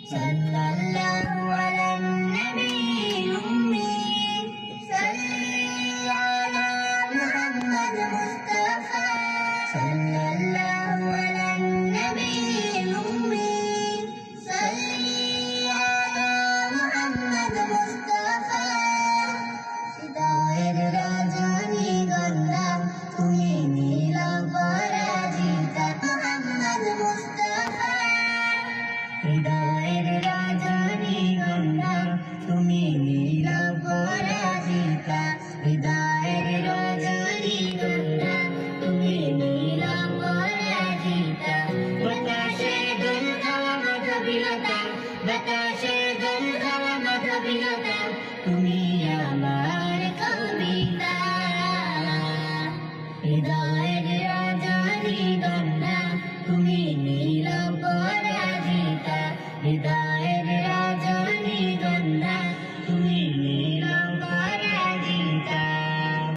সাল্লাল্লাহু আলান নবীল উম্মি সাল্লি আলা মুহাম্মদ মুস্তাফা সাল্লাল্লাহু আলান নবীল উম্মি সাল্লি আলা মুহাম্মদ মুস্তাফা হৃদয়ের রজনীগন্ধা তুমি নীল পরাজিতা মুহাম্মদ মুস্তাফা হৃদয়ের রজনীগন্ধা তুমি নীল পরাজিতা হৃদয়ের রজনীগন্ধা তুমি নীল পরাজিতা বাতাসে দোল খাওয়া মাধবীলতা বাতাসে দোল খাওয়া মাধবীলতা তুমি আমার কবিতা হৃদয়ের রজনীগন্ধা তুমি নীল পরাজিতা হৃদয়